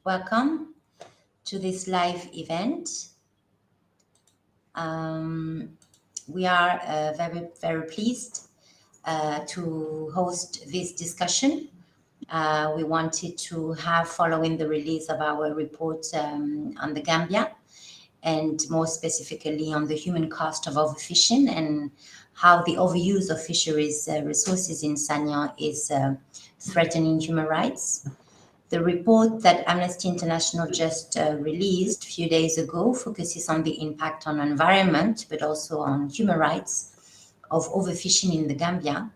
Welcome to this live event. We are very pleased to host this discussion. We wanted to have, following the release of our report on the Gambia, and more specifically on the human cost of overfishing and how the overuse of fisheries resources in Sanyang is threatening human rights. The report that Amnesty International just released a few days ago focuses on the impact on environment, but also on human rights of overfishing in the Gambia.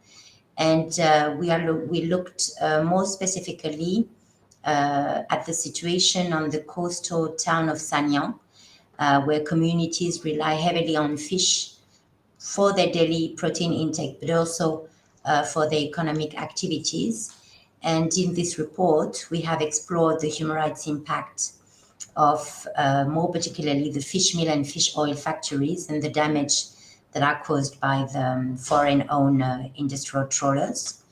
And we looked more specifically at the situation on the coastal town of Sanyang, where communities rely heavily on fish for their daily protein intake, but also for their economic activities. And in this report, we have explored the human rights impact of more particularly the fish meal and fish oil factories and the damage that are caused by the foreign-owned industrial trawlers.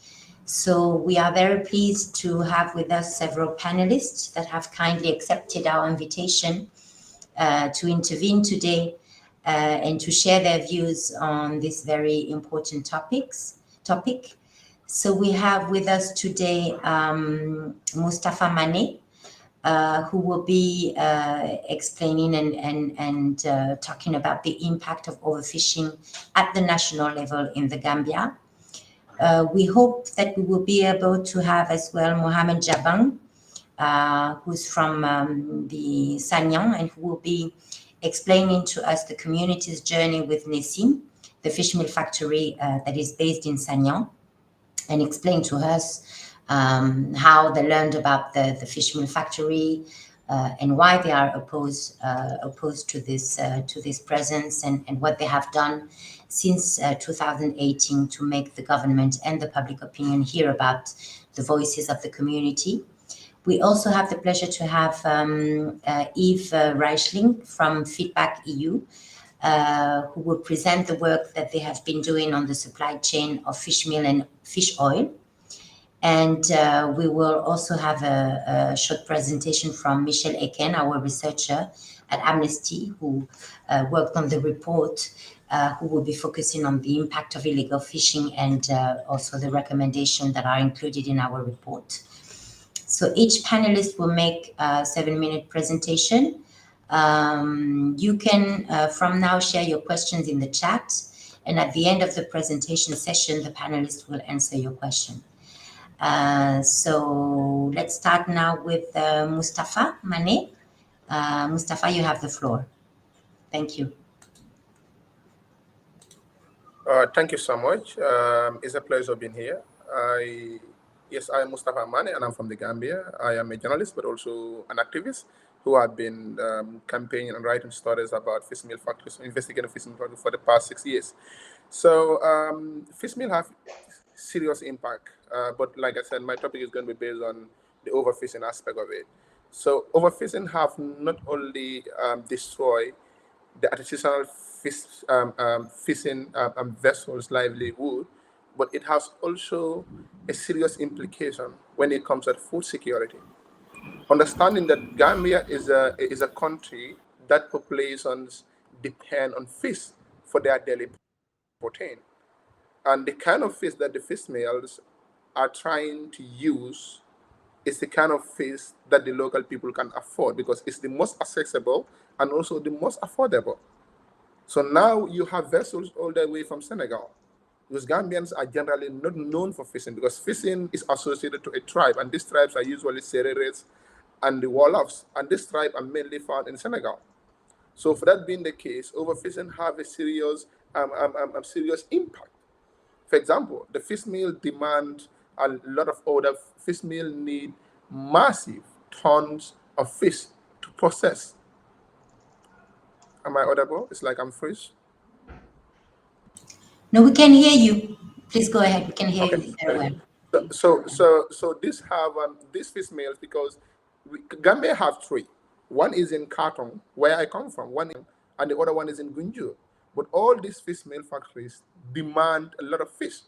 So we are very pleased to have with us several panelists that have kindly accepted our invitation to intervene today and to share their views on this very important topic. So we have with us today Mustafa Mane, who will be explaining and talking about the impact of overfishing at the national level in the Gambia. We hope that we will be able to have as well Mohamed Jabang, who's from the Sanyang, and who will be explaining to us the community's journey with Nessim, the fish meal factory that is based in Sanyang, and explain to us how they learned about the fish meal factory and why they are opposed to this presence and what they have done since 2018 to make the government and the public opinion hear about the voices of the community. We also have the pleasure to have Yves Reichling from Feedback EU, who will present the work that they have been doing on the supply chain of fish meal and fish oil. And we will also have a short presentation from Michel Eken, our researcher at Amnesty, who worked on the report, who will be focusing on the impact of illegal fishing and also the recommendations that are included in our report. So each panelist will make a 7-minute presentation. You can, from now, share your questions in the chat. And at the end of the presentation session, the panelists will answer your question. So let's start now with Mustafa Mane. Mustafa, you have the floor. Thank you. Thank you so much. It's a pleasure being here. Yes, I am Mustafa Mane, and I'm from the Gambia. I am a journalist, but also an activist who have been campaigning and writing stories about fish meal factories, investigating fish meal factories for the past 6 years. So fish meal have serious impact, but like I said, my topic is going to be based on the overfishing aspect of it. So overfishing have not only destroyed the artisanal fishing vessels' livelihood, but it has also a serious implication when it comes to food security. Understanding that Gambia is a country that populations depend on fish for their daily protein, and the kind of fish that the fish mills are trying to use is the kind of fish that the local people can afford because it's the most accessible and also the most affordable. So now you have vessels all the way from Senegal, because Gambians are generally not known for fishing because fishing is associated to a tribe, and these tribes are usually Sereres and the Wolofs, and this tribe are mainly found in Senegal. So for that being the case, overfishing have a serious impact. For example, the fish meal demand a lot of order. Fish meal need massive tons of fish to process. Am I audible? It's like I'm fresh. No, we can hear you. Please go ahead. We can hear you very well. So these fish meals, because Gambia have three. One is in Kartong, where I come from. And the other one is in Gunjur. But all these fish meal factories demand a lot of fish.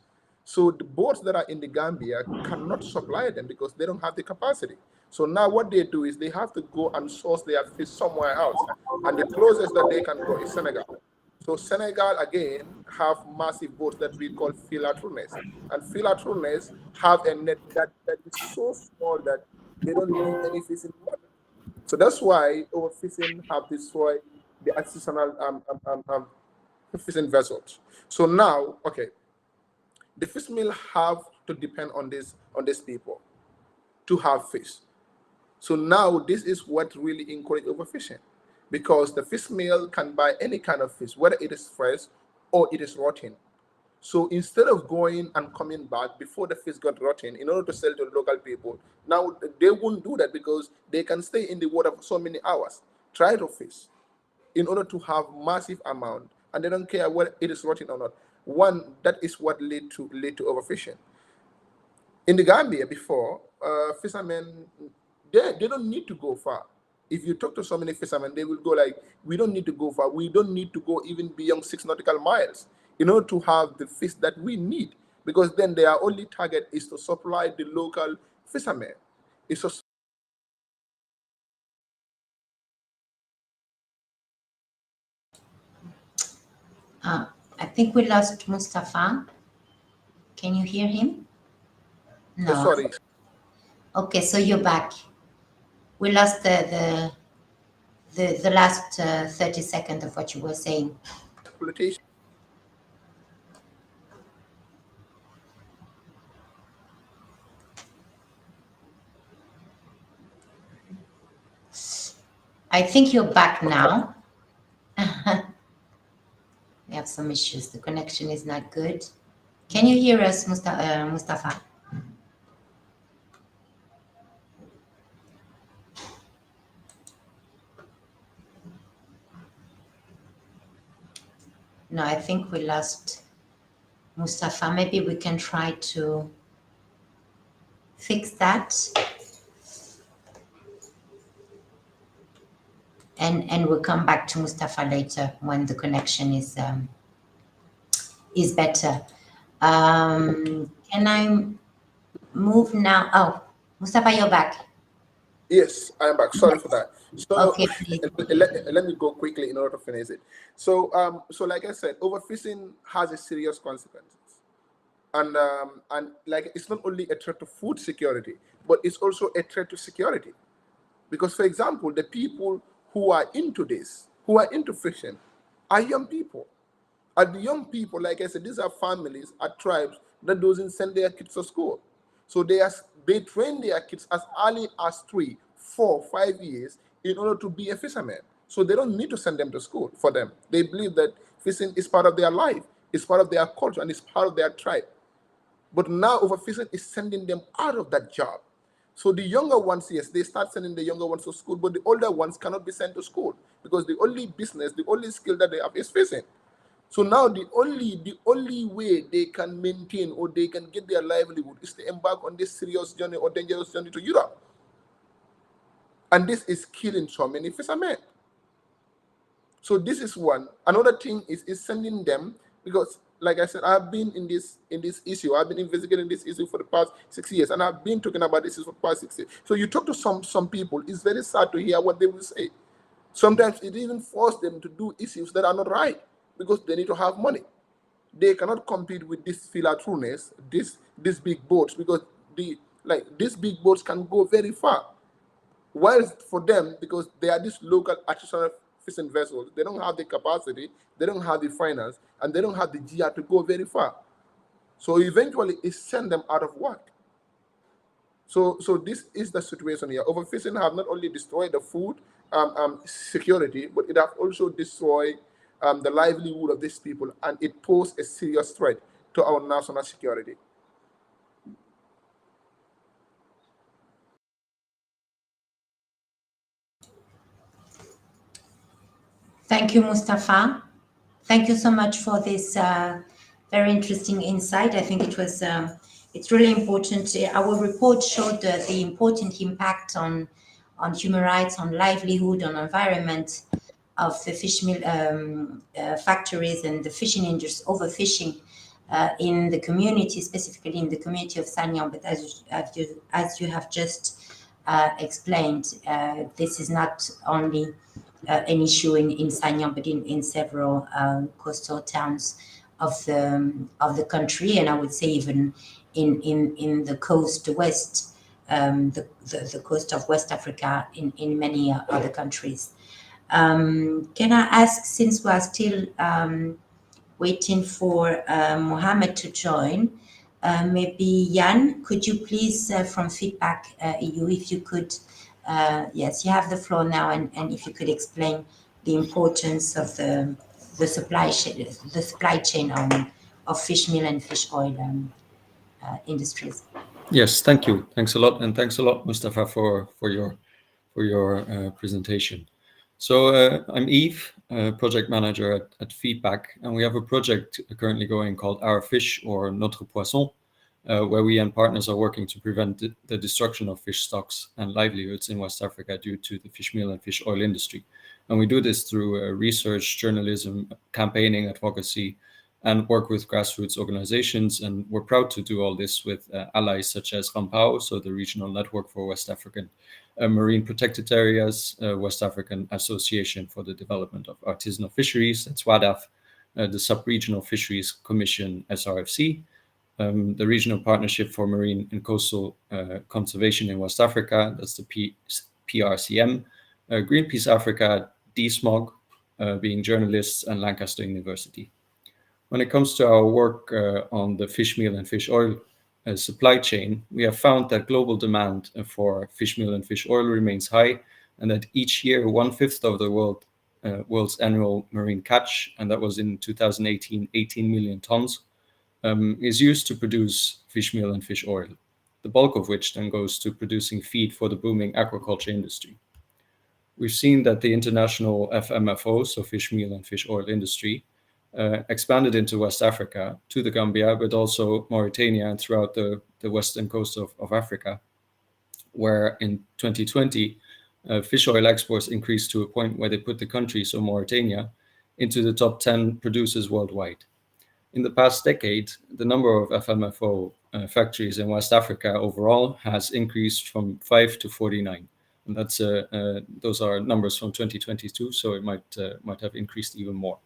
So the boats that are in the Gambia cannot supply them because they don't have the capacity. So now what they do is they have to go and source their fish somewhere else. And the closest that they can go is Senegal. So Senegal again have massive boats that we call filatrunes. And filatrunes have a net that is so small that they don't leave any fish in the water. So that's why overfishing have destroyed the artisanal fishing vessels. So now, okay, the fish mill have to depend on these people to have fish. So now this is what really encourage overfishing, because the fish mill can buy any kind of fish, whether it is fresh or it is rotten. So instead of going and coming back before the fish got rotten in order to sell to the local people, now they won't do that because they can stay in the water for so many hours, try to fish in order to have massive amount, and they don't care whether it is rotten or not. One, that is what lead to overfishing. In the Gambia before, fishermen, they don't need to go far. If you talk to so many fishermen, they will go like, we don't need to go far. We don't need to go even beyond 6 nautical miles in order to have the fish that we need, because then their only target is to supply the local fishermen. It's just I think we lost Mustafa. Can you hear him? No. sorry. Okay, so you're back. We lost the last 30 seconds of what you were saying. Exploitation. I think you're back now. We have some issues. The connection is not good. Can you hear us, Mustafa? No, I think we lost Mustafa. Maybe we can try to fix that. And we'll come back to Mustafa later when the connection is better. Can I move now? Oh, Mustafa, you're back. Yes, I'm back. Sorry for that. So Okay, please. let me go quickly in order to finish it. So like I said, overfishing has a serious consequences. And like it's not only a threat to food security, but it's also a threat to security. Because, for example, the people who are into this, who are into fishing, are young people. And the young people, like I said, these are families, are tribes that doesn't send their kids to school. So they train their kids as early as 3, 4, 5 years in order to be a fisherman. So they don't need to send them to school for them. They believe that fishing is part of their life, it's part of their culture, and it's part of their tribe. But now overfishing is sending them out of that job. So the younger ones, yes, they start sending the younger ones to school, but the older ones cannot be sent to school because the only business, the only skill that they have is fishing. So now the only way they can maintain or they can get their livelihood is to embark on this serious journey or dangerous journey to Europe. And this is killing so many fishermen. So this is one. Another thing is sending them, because like I said, I've been in this issue. I've been investigating this issue for the past 6 years, and I've been talking about this issue for the past 6 years. So you talk to some people, it's very sad to hear what they will say. Sometimes it even forces them to do issues that are not right because they need to have money. They cannot compete with this filatrunes, these big boats, because these big boats can go very far. While for them, because they are these local artisanal fishing vessels, they don't have the capacity, they don't have the finance, and they don't have the GR to go very far. So eventually, it sends them out of work. So this is the situation here. Overfishing have not only destroyed the food security, but it have also destroyed the livelihood of these people, and it poses a serious threat to our national security. Thank you, Mustafa. Thank you so much for this very interesting insight. I think it's really important. Our report showed the important impact on human rights, on livelihood, on environment of the fish meal factories and the fishing industry, overfishing in the community, specifically in the community of Sanyang. But as you have just explained, this is not only an issue in Sanyang, but in several coastal towns of the country, and I would say even in the coast west, the coast of West Africa, in many other countries. Can I ask, since we are still waiting for Mohammed to join, maybe Jan, could you please, from Feedback EU, if you could, yes, you have the floor now, and if you could explain the importance of the supply chain of fish meal and fish oil industries. Yes, thank you. Thanks a lot, and thanks a lot, Mustafa, for your presentation. So I'm Yves, project manager at Feedback, and we have a project currently going called Our Fish, or Notre Poisson, where we and partners are working to prevent the destruction of fish stocks and livelihoods in West Africa due to the fish meal and fish oil industry. And we do this through research, journalism, campaigning, advocacy, and work with grassroots organizations. And we're proud to do all this with allies such as Rampao, so the regional network for West African marine protected areas, West African Association for the Development of Artisanal Fisheries, that's WADAF, the Sub-Regional Fisheries Commission, SRFC, the Regional Partnership for Marine and Coastal Conservation in West Africa, that's the PRCM, Greenpeace Africa, DSMOG, being journalists, and Lancaster University. When it comes to our work on the fish meal and fish oil supply chain, we have found that global demand for fish meal and fish oil remains high, and that each year 1/5 of the world's annual marine catch, and that was in 2018, 18 million tons, is used to produce fish meal and fish oil, the bulk of which then goes to producing feed for the booming aquaculture industry. We've seen that the international FMFO, so fish meal and fish oil industry, expanded into West Africa, to the Gambia, but also Mauritania and throughout the western coast of Africa, where in 2020, fish oil exports increased to a point where they put the country, so Mauritania, into the top 10 producers worldwide. In the past decade, the number of FMFO factories in West Africa overall has increased from 5 to 49. And that's those are numbers from 2022, so it might have increased even more.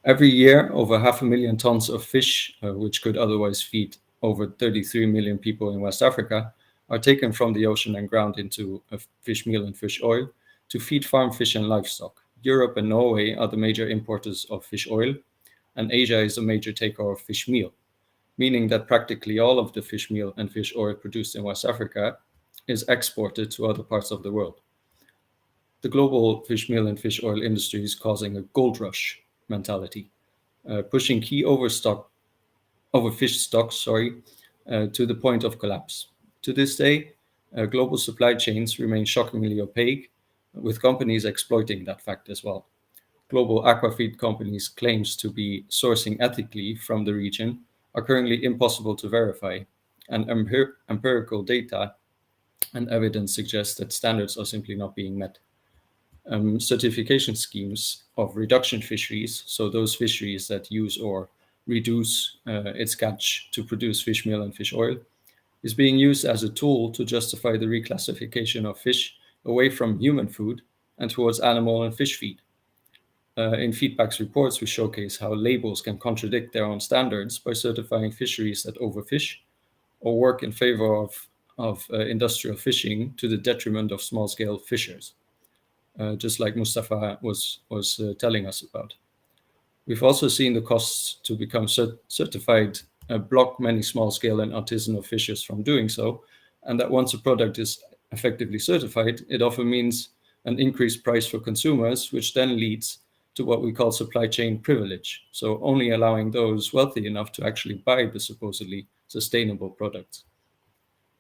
Every year, over 500,000 tons of fish, which could otherwise feed over 33 million people in West Africa, are taken from the ocean and ground into fish meal and fish oil to feed farm fish and livestock. Europe and Norway are the major importers of fish oil, and Asia is a major taker of fish meal, meaning that practically all of the fish meal and fish oil produced in West Africa is exported to other parts of the world. The global fish meal and fish oil industry is causing a gold rush mentality, pushing key overfish stocks to the point of collapse. To this day, global supply chains remain shockingly opaque, with companies exploiting that fact as well. Global aquafeed companies' claims to be sourcing ethically from the region are currently impossible to verify, and empirical data and evidence suggest that standards are simply not being met. Certification schemes of reduction fisheries, so those fisheries that use or reduce its catch to produce fish meal and fish oil, is being used as a tool to justify the reclassification of fish away from human food and towards animal and fish feed. In Feedback's reports, we showcase how labels can contradict their own standards by certifying fisheries that overfish or work in favor of industrial fishing to the detriment of small-scale fishers. Just like Mustafa was telling us about. We've also seen the costs to become certified block many small-scale and artisanal fishers from doing so, and that once a product is effectively certified, it often means an increased price for consumers, which then leads to what we call supply chain privilege, so only allowing those wealthy enough to actually buy the supposedly sustainable products.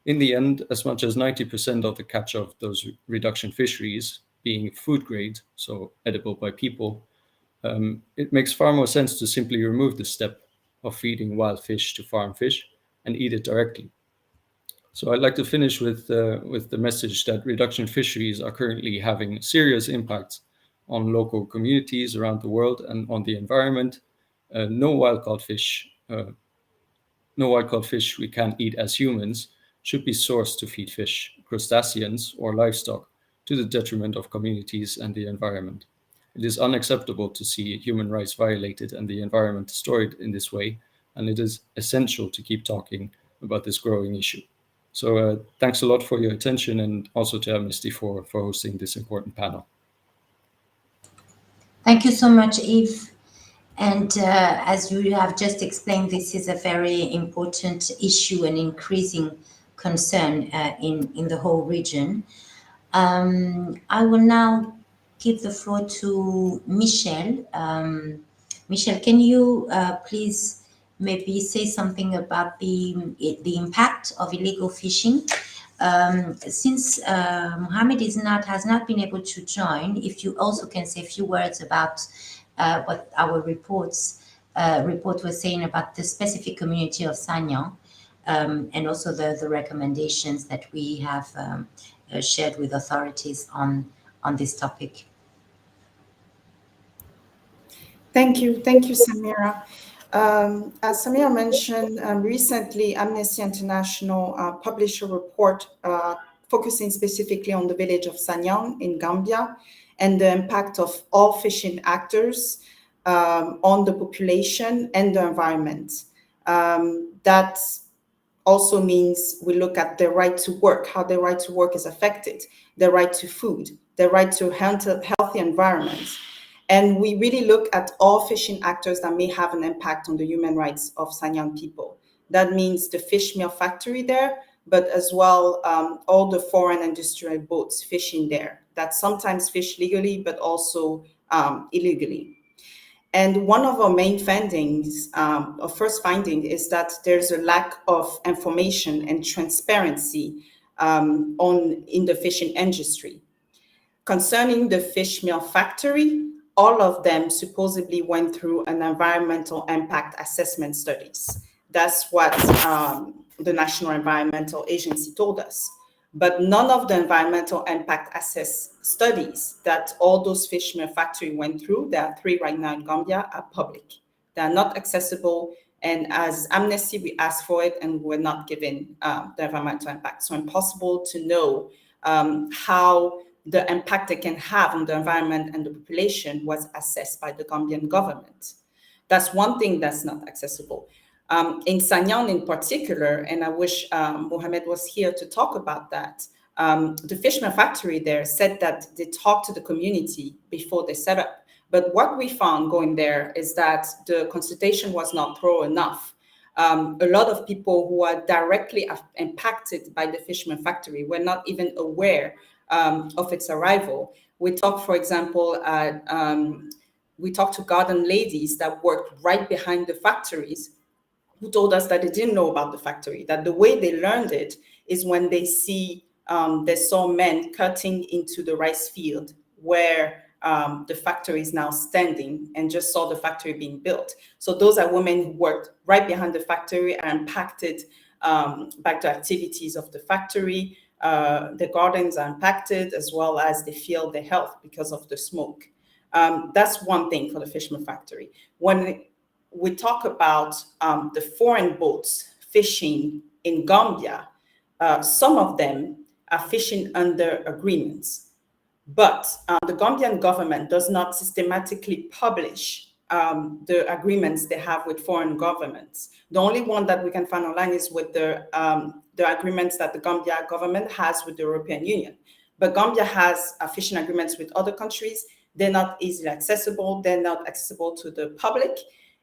In the end, as much as 90% of the catch of those reduction fisheries being food grade, so edible by people, it makes far more sense to simply remove the step of feeding wild fish to farm fish and eat it directly. So I'd like to finish with the message that reduction fisheries are currently having serious impacts on local communities around the world and on the environment. No wild-caught fish we can eat as humans should be sourced to feed fish, crustaceans or livestock to the detriment of communities and the environment. It is unacceptable to see human rights violated and the environment destroyed in this way, and it is essential to keep talking about this growing issue. So thanks a lot for your attention, and also to Amnesty for hosting this important panel. Thank you so much, Yves. And as you have just explained, this is a very important issue and increasing concern in the whole region. I will now give the floor to Michel. Michel, can you please maybe say something about the impact of illegal fishing? Since Mohammed has not been able to join, if you also can say a few words about what our report was saying about the specific community of Sanyang, and also the recommendations that we have shared with authorities on this topic. Thank you, Samira. As Samira mentioned, recently Amnesty International published a report focusing specifically on the village of Sanyang in Gambia and the impact of all fishing actors on the population and the environment. That also means we look at the right to work, how the right to work is affected, the right to food, the right to healthy environment. And we really look at all fishing actors that may have an impact on the human rights of Sanyang people. That means the fish meal factory there, but as well all the foreign industrial boats fishing there that sometimes fish legally, but also illegally. And one of our main findings, our first finding, is that there's a lack of information and transparency in the fishing industry. Concerning the fish meal factory, all of them supposedly went through an environmental impact assessment studies. That's what the National Environmental Agency told us. But none of the environmental impact studies that all those fish meal factory went through, there are 3 right now in Gambia, are public. They are not accessible. And as Amnesty, we asked for it and we're not given the environmental impact. So impossible to know how the impact it can have on the environment and the population was assessed by the Gambian government. That's one thing that's not accessible. In Sanyang in particular, and I wish Mohammed was here to talk about that, the fisherman factory there said that they talked to the community before they set up. But what we found going there is that the consultation was not thorough enough. A lot of people who are directly impacted by the fisherman factory were not even aware of its arrival. We talked, for example, we talked to garden ladies that worked right behind the factories who told us that they didn't know about the factory, that the way they learned it is when they saw men cutting into the rice field where the factory is now standing, and just saw the factory being built. So those are women who worked right behind the factory and impacted by the activities of the factory. The gardens are impacted, as well as they feel their health because of the smoke. That's one thing for the fisherman factory. When we talk about the foreign boats fishing in Gambia, some of them are fishing under agreements, but the Gambian government does not systematically publish the agreements they have with foreign governments. The only one that we can find online is with the agreements that the Gambia government has with the European Union. But Gambia has fishing agreements with other countries. They're not easily accessible. They're not accessible to the public.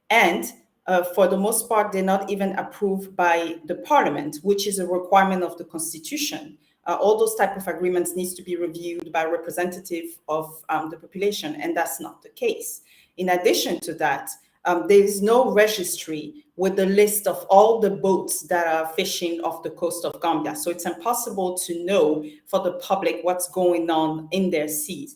And for the most part, they're not even approved by the parliament, which is a requirement of the constitution. All those type of agreements needs to be reviewed by a representative of the population, and that's not the case. In addition to that, there is no registry with the list of all the boats that are fishing off the coast of Gambia. So it's impossible to know for the public what's going on in their seas.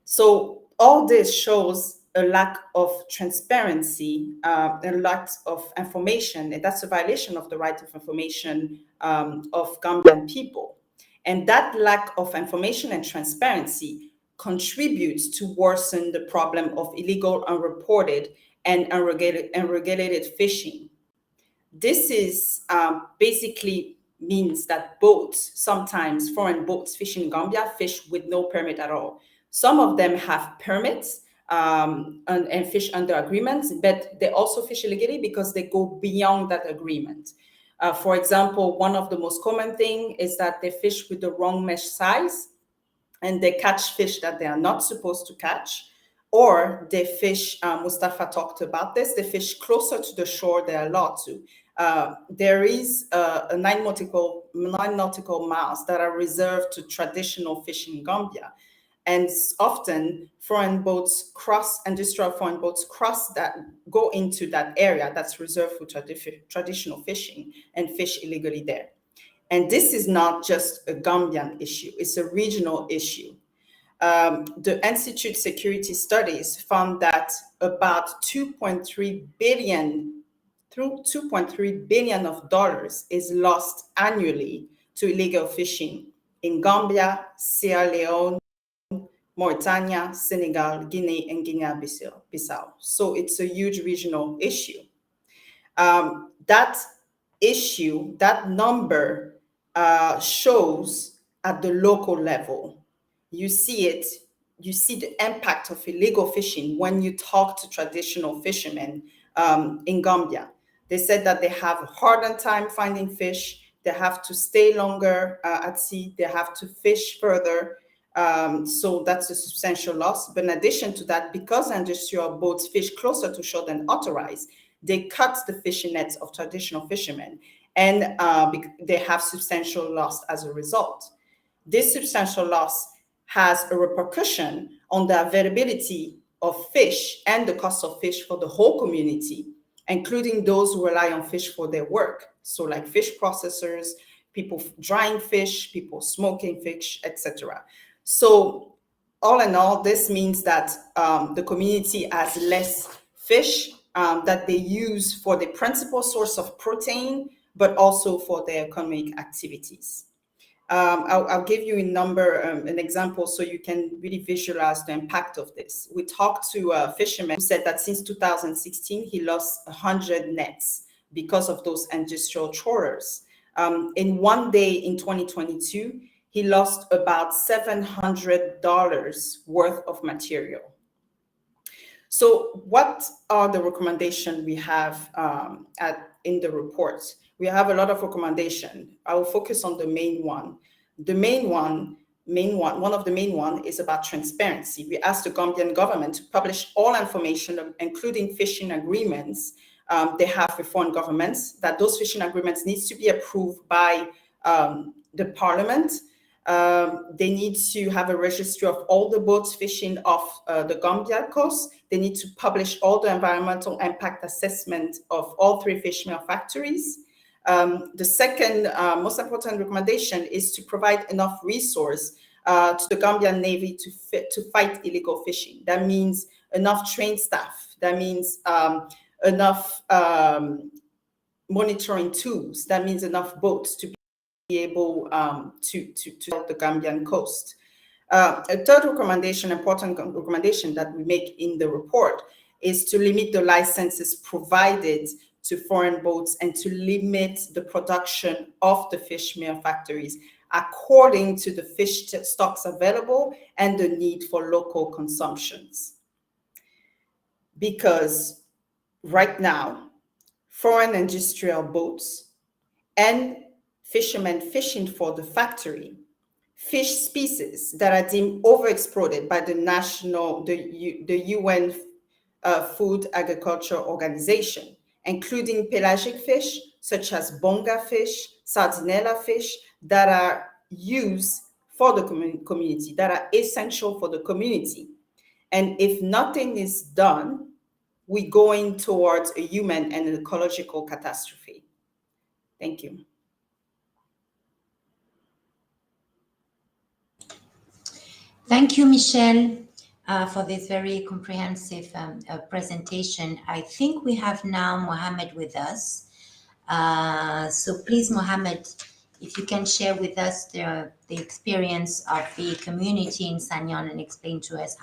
So all this shows a lack of transparency, a lack of information, and that's a violation of the right of information of Gambian people. And that lack of information and transparency contributes to worsen the problem of illegal, unreported, and unregulated fishing. This is basically means that boats, sometimes foreign boats fishing in Gambia, fish with no permit at all. Some of them have permits and fish under agreements, but they also fish illegally because they go beyond that agreement. For example, one of the most common thing is that they fish with the wrong mesh size, and they catch fish that they are not supposed to catch, or they fish, Mustafa talked about this, they fish closer to the shore they are allowed to. There is 9 nautical miles that are reserved to traditional fishing in Gambia. And often foreign boats industrial foreign boats go into that area that's reserved for traditional fishing and fish illegally there. And this is not just a Gambian issue, it's a regional issue. The Institute Security Studies found that about $2.3 billion of dollars is lost annually to illegal fishing in Gambia, Sierra Leone, Mauritania, Senegal, Guinea, and Guinea-Bissau. So it's a huge regional issue. That number shows at the local level. You see the impact of illegal fishing when you talk to traditional fishermen in Gambia. They said that they have a harder time finding fish. They have to stay longer at sea. They have to fish further. So that's a substantial loss. But in addition to that, because industrial boats fish closer to shore than authorized, they cut the fishing nets of traditional fishermen, and they have substantial loss as a result. This substantial loss has a repercussion on the availability of fish and the cost of fish for the whole community, including those who rely on fish for their work. So like fish processors, people drying fish, people smoking fish, etc. So all in all, this means that the community has less fish that they use for the principal source of protein, but also for their economic activities. I'll give you an example so you can really visualize the impact of this. We talked to a fisherman who said that since 2016, he lost 100 nets because of those industrial trawlers. In one day in 2022, he lost about $700 worth of material. So what are the recommendations we have in the report? We have a lot of recommendations. I will focus on the main one. One of the main one is about transparency. We asked the Gambian government to publish all information, including fishing agreements they have with foreign governments, that those fishing agreements needs to be approved by the parliament. They need to have a registry of all the boats fishing off the Gambia coast. They need to publish all the environmental impact assessment of all 3 fish meal factories. The second most important recommendation is to provide enough resource to the Gambian Navy to fight illegal fishing. That means enough trained staff. That means enough monitoring tools. That means enough boats to be able to help the Gambian coast. A third recommendation, important recommendation that we make in the report, is to limit the licenses provided to foreign boats and to limit the production of the fish meal factories according to the fish stocks available and the need for local consumptions. Because right now, foreign industrial boats and fishermen fishing for the factory fish species that are deemed overexploited by the UN Food Agriculture Organization, including pelagic fish such as bonga fish, sardinella fish, that are used for the community, that are essential for the community. And if nothing is done, we're going towards a human and an ecological catastrophe. Thank you. Thank you, Michelle, for this very comprehensive presentation. I think we have now Mohammed with us. So please, Mohammed, if you can share with us the experience of the community in Sanyang and explain to us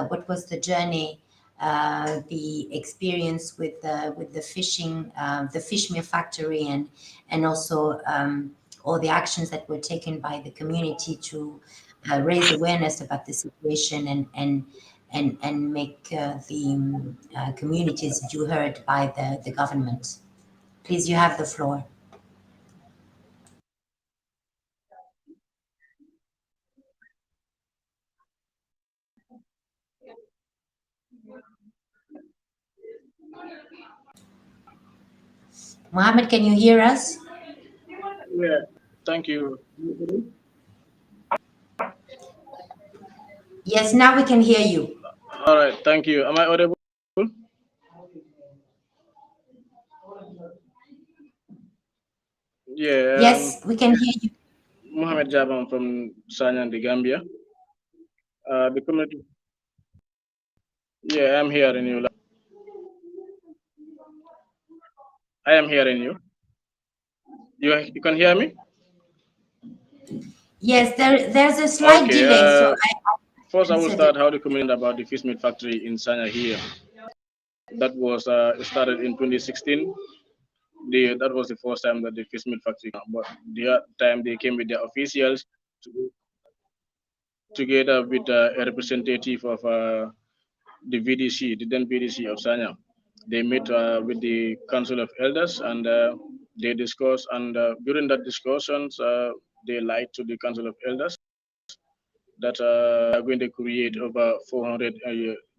what was the journey the experience with the fishing, the fish meal factory, and also all the actions that were taken by the community to raise awareness about the situation and make the communities do heard by the government. Please, you have the floor. Mohammed, can you hear us? Yeah, thank you. Yes, now we can hear you. All right, thank you. Am I audible? Yeah, Yes, we can hear you. Mohamed Jabam from Sanyang, the Gambia. The community. Yeah, I'm hearing you. I am hearing you. You can hear me? Yes, there's a slight Okay. delay, so First, I will answered start it. how the community about the fish meat factory in Sanya here. That was started in 2016. That was the first time that the fish meat factory. But the other time they came with their officials together with a representative of the VDC, the then VDC of Sanya. They met with the Council of Elders and they discussed. And during that discussions, they lied to the Council of Elders that they are going to create over 400.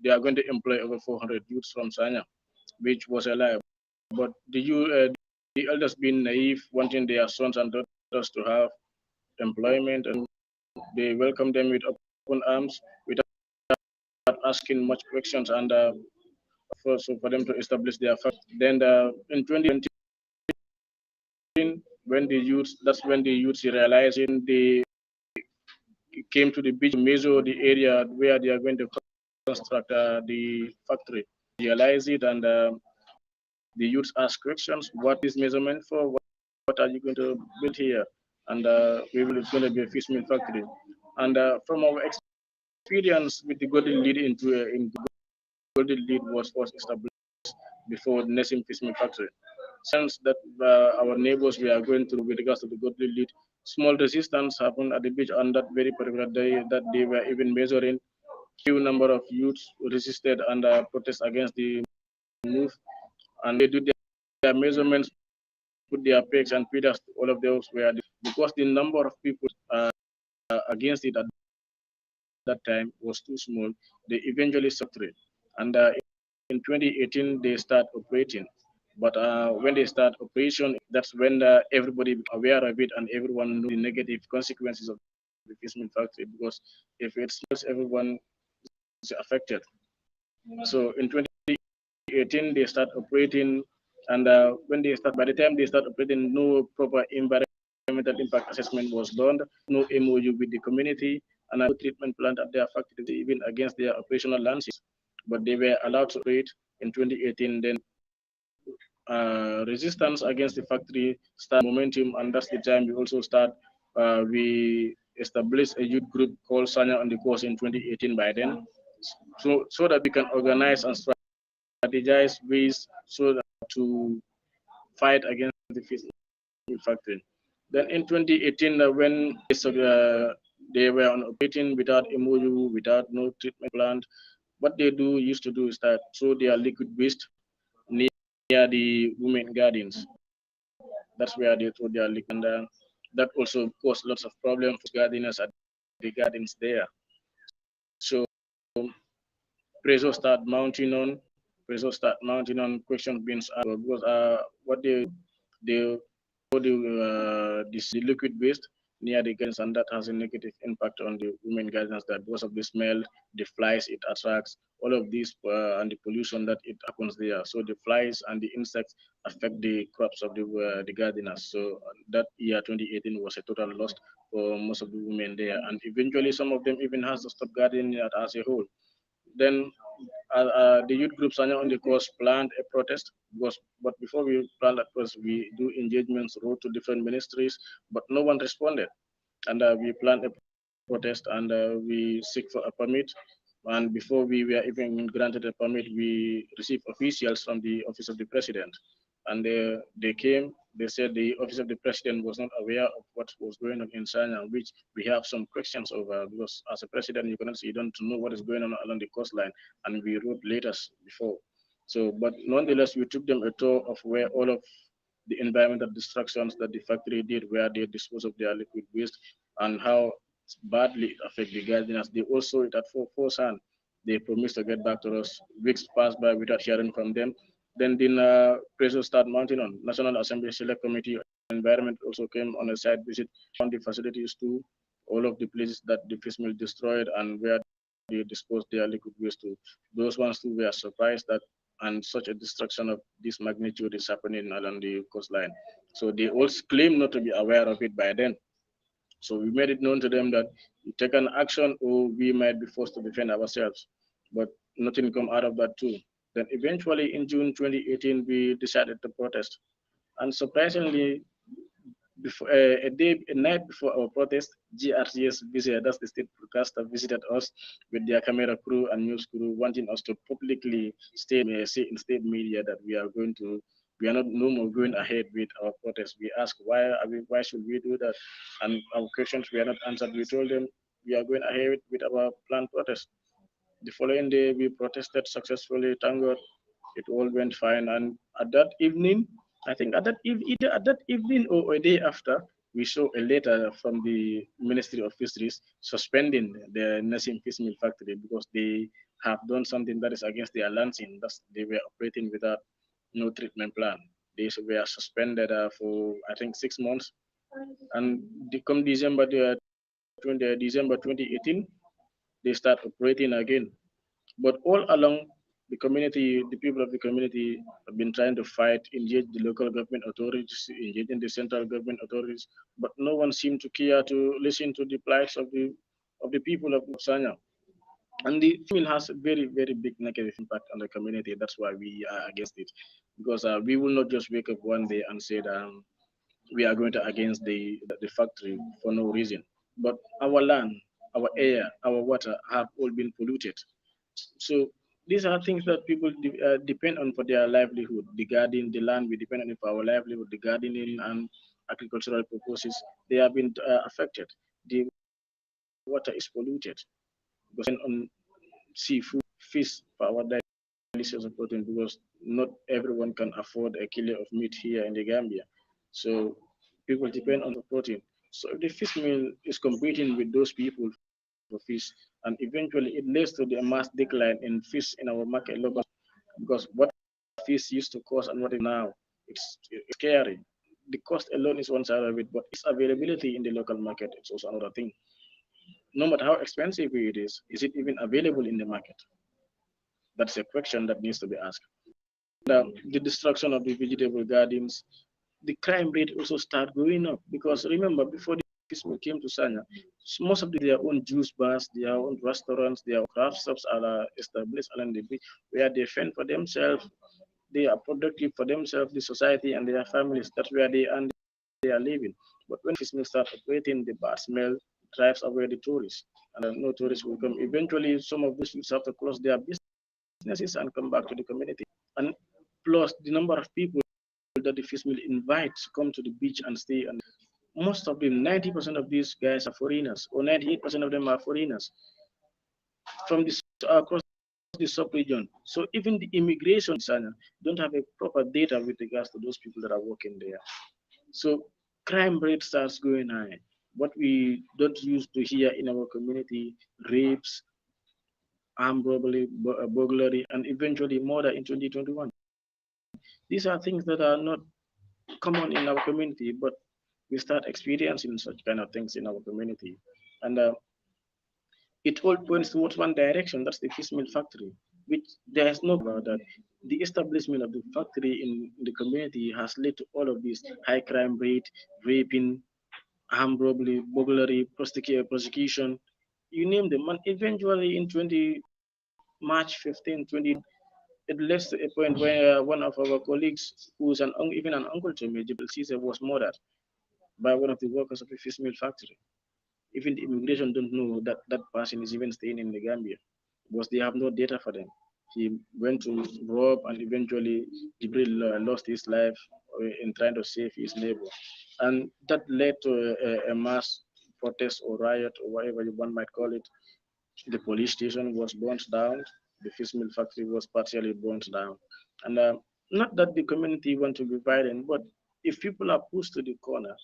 They are going to employ over 400 youths from Sanya, which was a lie. But the elders being naive, wanting their sons and daughters to have employment, and they welcome them with open arms without asking much questions. And for them to establish their fact. Then in 2017, when the youths, that's when the youths realizing they came to the beach, measure the area where they are going to construct the factory. Realize it, and the youths ask questions: what is measurement for? What are you going to build here? And it's going to be a fish meal factory. And from our experience with the golden lead in golden lead was established before the Nessim fish meal factory. Since that our neighbors we are going through with regards to the godly lead, small resistance happened at the beach on that very particular day that they were even measuring. Few number of youths resisted and protest against the move, and they do their measurements, put their pegs and feeders. All of those were because the number of people against it at that time was too small. They eventually separated, and in 2018 they start operating. But when they start operation, that's when everybody became aware of it and everyone knew the negative consequences of the fishing factory, because if it smells, everyone is affected. So in 2018 they start operating, and when they start, by the time they start operating, no proper environmental impact assessment was done, no MOU with the community, and no treatment plant at their factory, even against their operational landscapes. But they were allowed to operate in 2018. Then resistance against the factory start momentum, and that's the time we also start. We established a youth group called Sanyang on the course in 2018 by then, so that we can organize and strategize ways so that to fight against the fish factory. Then in 2018, when they were on operating without MOU, without no treatment plant, what they used to do is that throw their liquid waste near the women gardens. That's where they throw their liquid, and that also caused lots of problems for gardeners at the gardens there. So pressure start mounting on, questions being asked because what they this liquid waste near the gardens, and that has a negative impact on the women gardens. That because of the smell, the flies it attracts, all of these and the pollution that it happens there. So the flies and the insects affect the crops of the gardeners. So that year 2018 was a total loss for most of the women there, and eventually some of them even has to stop gardening as a whole. Then the youth groups are now on the course planned a protest, but before we plan that protest, we do engagements, wrote to different ministries, but no one responded. And we planned a protest, and we seek for a permit. And before we were even granted a permit, we received officials from the Office of the President. And they came, they said the Office of the President was not aware of what was going on in Sanyang, which we have some questions over, because as a president, you don't know what is going on along the coastline. And we wrote letters before. So, but nonetheless, we took them a tour of where all of the environmental destructions that the factory did, where they dispose of their liquid waste, and how badly it affect the gardeners. They also it at firsthand. They promised to get back to us. Weeks passed by without hearing from them. Then pressure started mounting on. National Assembly Select Committee Environment also came on a site visit on the facilities too, all of the places that the fish mill destroyed and where they disposed their liquid waste to. Those ones too were surprised that and such a destruction of this magnitude is happening along the coastline. So they all claim not to be aware of it by then. So we made it known to them that we take an action or we might be forced to defend ourselves. But nothing come out of that too. Then eventually in June 2018, we decided to protest. And surprisingly, before a night before our protest, GRTS visited, that's the state broadcaster, visited us with their camera crew and news crew, wanting us to publicly say in state media that we are not no more going ahead with our protest. We asked why should we do that, and our questions were not answered. We told them we are going ahead with our planned protest. The following day, we protested successfully. Thank God, it all went fine. And at that evening, I think either at that evening or a day after, we saw a letter from the Ministry of Fisheries suspending the Nasim Fish Mill factory because they have done something that is against their lancing. They were operating without no treatment plan. They were suspended for I think 6 months. And come December 2018, they start operating again. But all along, the community, the people of the community have been trying to fight, engage the local government authorities, engaging the central government authorities, but no one seemed to care to listen to the plights of the people of Sanyang. And the mill has a very, very big negative impact on the community. That's why we are against it. Because we will not just wake up one day and say that we are going to against the factory for no reason. But our land, our air, our water have all been polluted. So these are things that people depend on for their livelihood. The garden, the land, we depend on it for our livelihood. The gardening and agricultural purposes, they have been affected. The water is polluted because on seafood, fish for our daily source of protein because not everyone can afford a kilo of meat here in the Gambia. So people depend on the protein. So if the fish meal is competing with those people for fish, and eventually it leads to the mass decline in fish in our market local because what fish used to cost and what it now, it's scary. The cost alone is one side of it, but its availability in the local market is also another thing. No matter how expensive it is it even available in the market? That's a question that needs to be asked. The destruction of the vegetable gardens, the crime rate also start going up because remember before the fishermen came to Sanya, most of their own juice bars, their own restaurants, their craft shops are established along the beach where they fend for themselves, they are productive for themselves, the society and their families. That's where they earn their living. But when fishermen start operating, the bad smell drives away the tourists, and no tourists will come. Eventually, some of these will have to close their businesses and come back to the community. And plus, the number of people that the fish mill invites to come to the beach and stay. And most of them, 90% of these guys are foreigners, or 98% of them are foreigners from this across the sub-region. So even the immigration center don't have a proper data with regards to those people that are working there. So crime rate starts going high. What we don't used to hear in our community, rapes, armed robbery, burglary, and eventually murder in 2021. These are things that are not common in our community, but we start experiencing such kind of things in our community. And it all points towards one direction, that's the fish meal factory, which there is no about that. The establishment of the factory in the community has led to all of this high crime rate, raping, armed robbery, burglary, prosecution, you name them. And eventually in March 15, 20, it led to a point where one of our colleagues, who's even an uncle to me, Jibril Caesar, was murdered by one of the workers of a fish meal factory. Even the immigration don't know that that person is even staying in the Gambia. because they have no data for them. He went to rob, and eventually Jibril lost his life in trying to save his neighbor. And that led to a mass protest or riot or whatever one might call it. The police station was burnt down. The fish meal factory was partially burnt down. And not that the community want to be violent, but if people are pushed to the corner,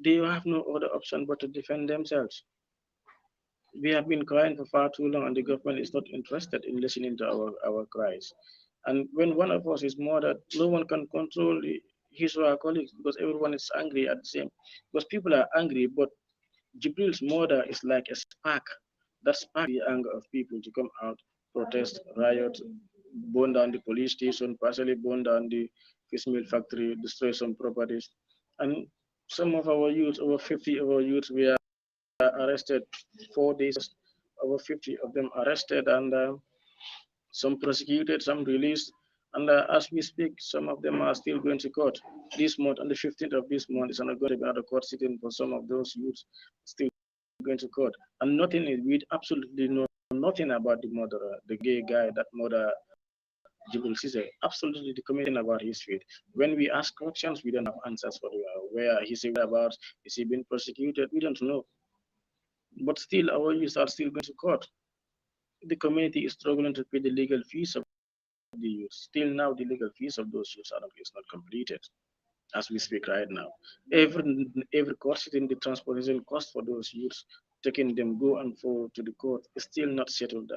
they have no other option but to defend themselves. We have been crying for far too long, and the government is not interested in listening to our cries. And when one of us is murdered, no one can control his or her colleagues because everyone is angry at the same. Because people are angry, but Jibril's murder is like a spark that sparks the anger of people to come out, protest, riot, burn down the police station, partially burn down the fish meal factory, destroy some properties. And some of our youth, over 50 of our youth, we are arrested 4 days, over 50 of them arrested, and some prosecuted, some released. And as we speak, some of them are still going to court. This month, on the 15th of this month, is going to be another court sitting for some of those youths still going to court. And nothing is, we absolutely know nothing about the murderer, the gay guy that murdered Jibril Cisse. Absolutely the committing about his fate. When we ask questions, we don't have answers for where he's about, is he being prosecuted? We don't know. But still, our youth are still going to court. The community is struggling to pay the legal fees of the youth. Still now, the legal fees of those youths is not completed as we speak right now. Every court sitting, the transportation cost for those youths, taking them go and forward to the court, is still not settled.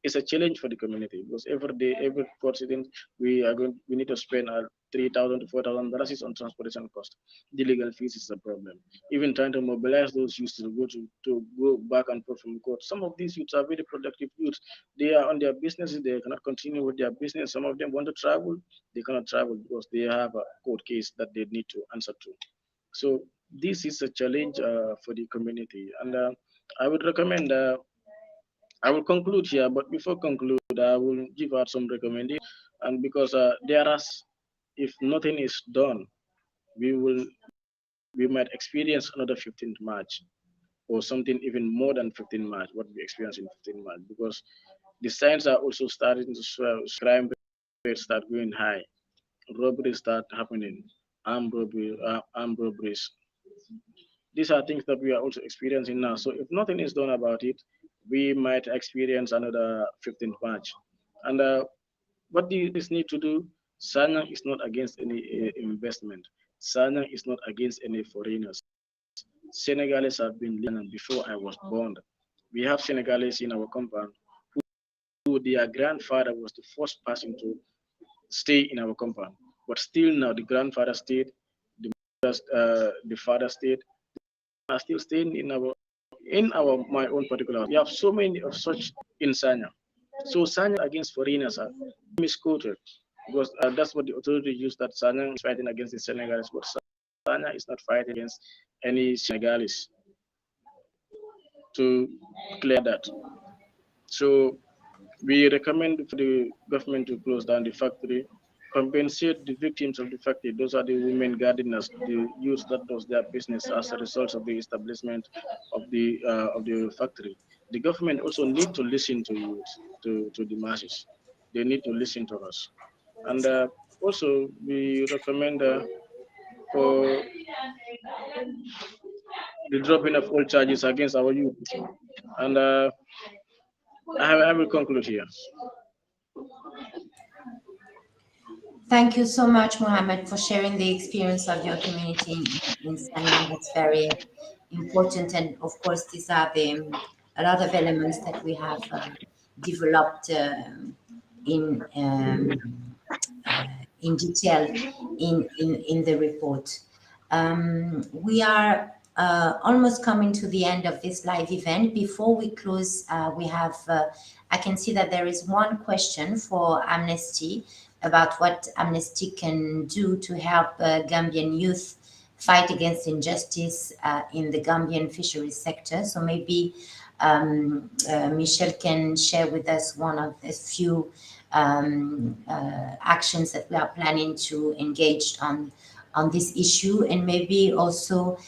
It's a challenge for the community because every day, every court sitting, we need to spend $3,000 to $4,000 on transportation cost. The legal fees is a problem. Even trying to mobilize those youths to go back and forth from court. Some of these youths are very productive youths. They are on their businesses. They cannot continue with their business. Some of them want to travel. They cannot travel because they have a court case that they need to answer to. So this is a challenge for the community, and I would recommend. I will conclude here, but before conclude, I will give out some recommendations. And because there are, if nothing is done, we might experience another 15th March or something even more than 15th March. What we experienced in 15th March, because the signs are also starting to swell. Crime rates start going high, robberies start happening, armed robberies. These are things that we are also experiencing now. So if nothing is done about it, we might experience another 15th March. And what do this need to do? Sanyang is not against any investment. Sanyang is not against any foreigners. Senegalese have been living before I was born. We have Senegalese in our compound who their grandfather was the first person to stay in our compound. But still now the grandfather stayed, the father stayed, are still staying in our my own particular. We have so many of such in Sanya. So Sanya against foreigners are misquoted because that's what the authority use, that Sanya is fighting against the Senegalese, but Sanya is not fighting against any Senegalese. To clear that. So we recommend for the government to close down the factory, compensate the victims of the factory. Those are the women gardeners, the youth that does their business as a result of the establishment of the factory. The government also need to listen to youth, to the masses. They need to listen to us. And also we recommend for the dropping of all charges against our youth. And I will conclude here. Thank you so much, Mohammed, for sharing the experience of your community in Sanyang. That's very important. And of course, these are a lot of elements that we have developed in detail in the report. We are almost coming to the end of this live event. Before we close, we have, I can see that there is one question for Amnesty about what Amnesty can do to help Gambian youth fight against injustice in the Gambian fisheries sector. So maybe Michelle can share with us one of the few actions that we are planning to engage on this issue, and maybe also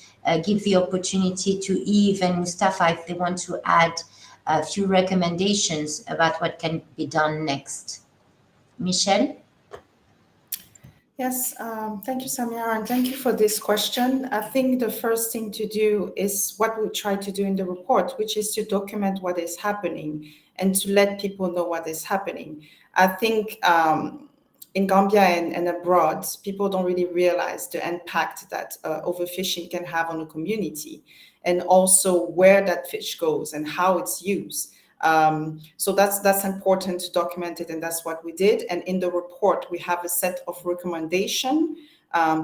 give the opportunity to Eve and Mustafa if they want to add a few recommendations about what can be done next. Michelle? Yes, thank you, Samira, and thank you for this question. I think the first thing to do is what we try to do in the report, which is to document what is happening and to let people know what is happening. I think in Gambia and abroad, people don't really realize the impact that overfishing can have on a community, and also where that fish goes and how it's used. So that's important to document it, and that's what we did. And in the report, we have a set of recommendations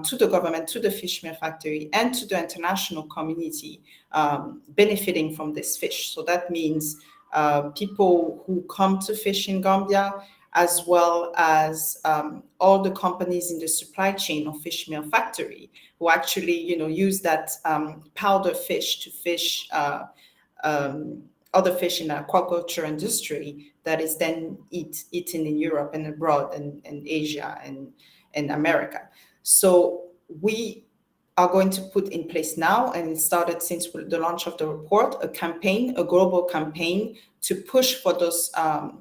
to the government, to the fish meal factory, and to the international community benefiting from this fish. So that means people who come to fish in Gambia, as well as all the companies in the supply chain of fish meal factory who actually, use that powder fish to fish other fish in the aquaculture industry that is then eaten in Europe and abroad and Asia and America. So we are going to put in place now, and it started since the launch of the report, a global campaign to push for those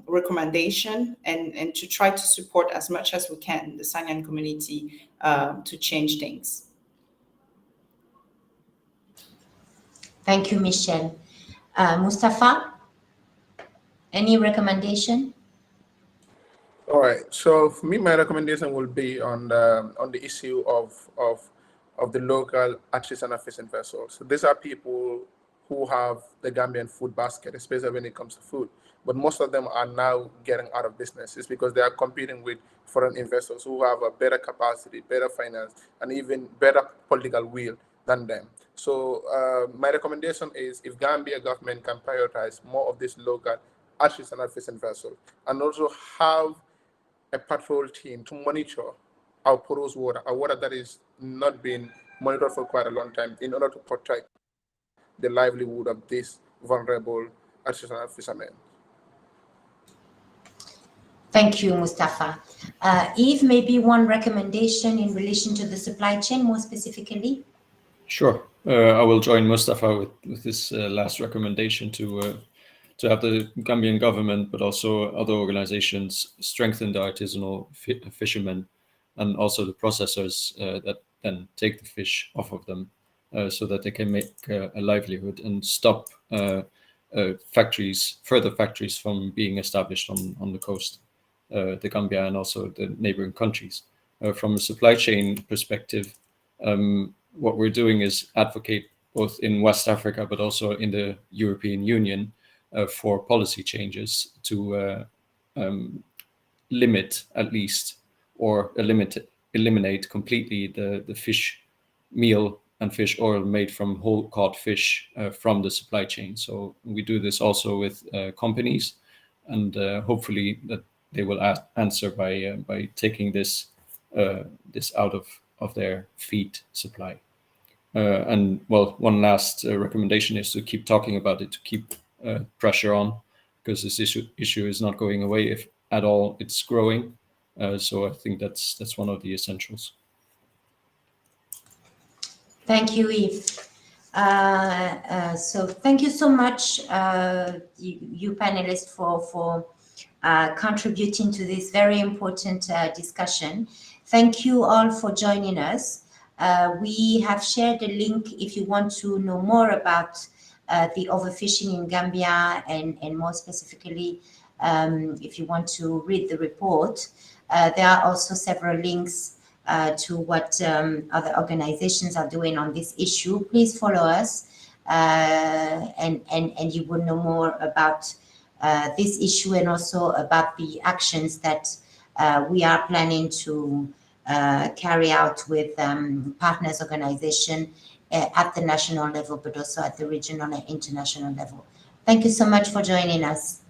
recommendations and to try to support as much as we can the Sanyang community to change things. Thank you, Michelle. Mustafa, any recommendation? All right. So for me, my recommendation will be on the issue of the local artisanal fishing vessels. So these are people who have the Gambian food basket, especially when it comes to food. But most of them are now getting out of business. It's because they are competing with foreign investors who have a better capacity, better finance, and even better political will than them. So my recommendation is if Gambia government can prioritize more of this local artisanal fishing vessels and also have a patrol team to monitor our porous water, a water that is not being monitored for quite a long time, in order to protect the livelihood of these vulnerable artisanal fishermen. Thank you, Mustafa. Eve, maybe one recommendation in relation to the supply chain more specifically? Sure. I will join Mustafa with this last recommendation to have the Gambian government, but also other organizations, strengthen the artisanal fishermen and also the processors that then take the fish off of them so that they can make a livelihood and stop further factories from being established on the coast, the Gambia and also the neighboring countries. From a supply chain perspective, what we're doing is advocate both in West Africa, but also in the European Union for policy changes to limit at least or eliminate completely the fish meal and fish oil made from whole caught fish from the supply chain. So we do this also with companies, and hopefully that they will answer by taking this out of their feed supply. And well, one last recommendation is to keep talking about it, to keep pressure on, because this issue is not going away. If at all, it's growing. So I think that's one of the essentials. Thank you, Eve. So thank you so much, you panelists, for contributing to this very important discussion. Thank you all for joining us. We have shared a link if you want to know more about the overfishing in Gambia and more specifically, if you want to read the report. There are also several links to what other organizations are doing on this issue. Please follow us and you will know more about this issue and also about the actions that we are planning to carry out with partners organization at the national level, but also at the regional and international level. Thank you so much for joining us.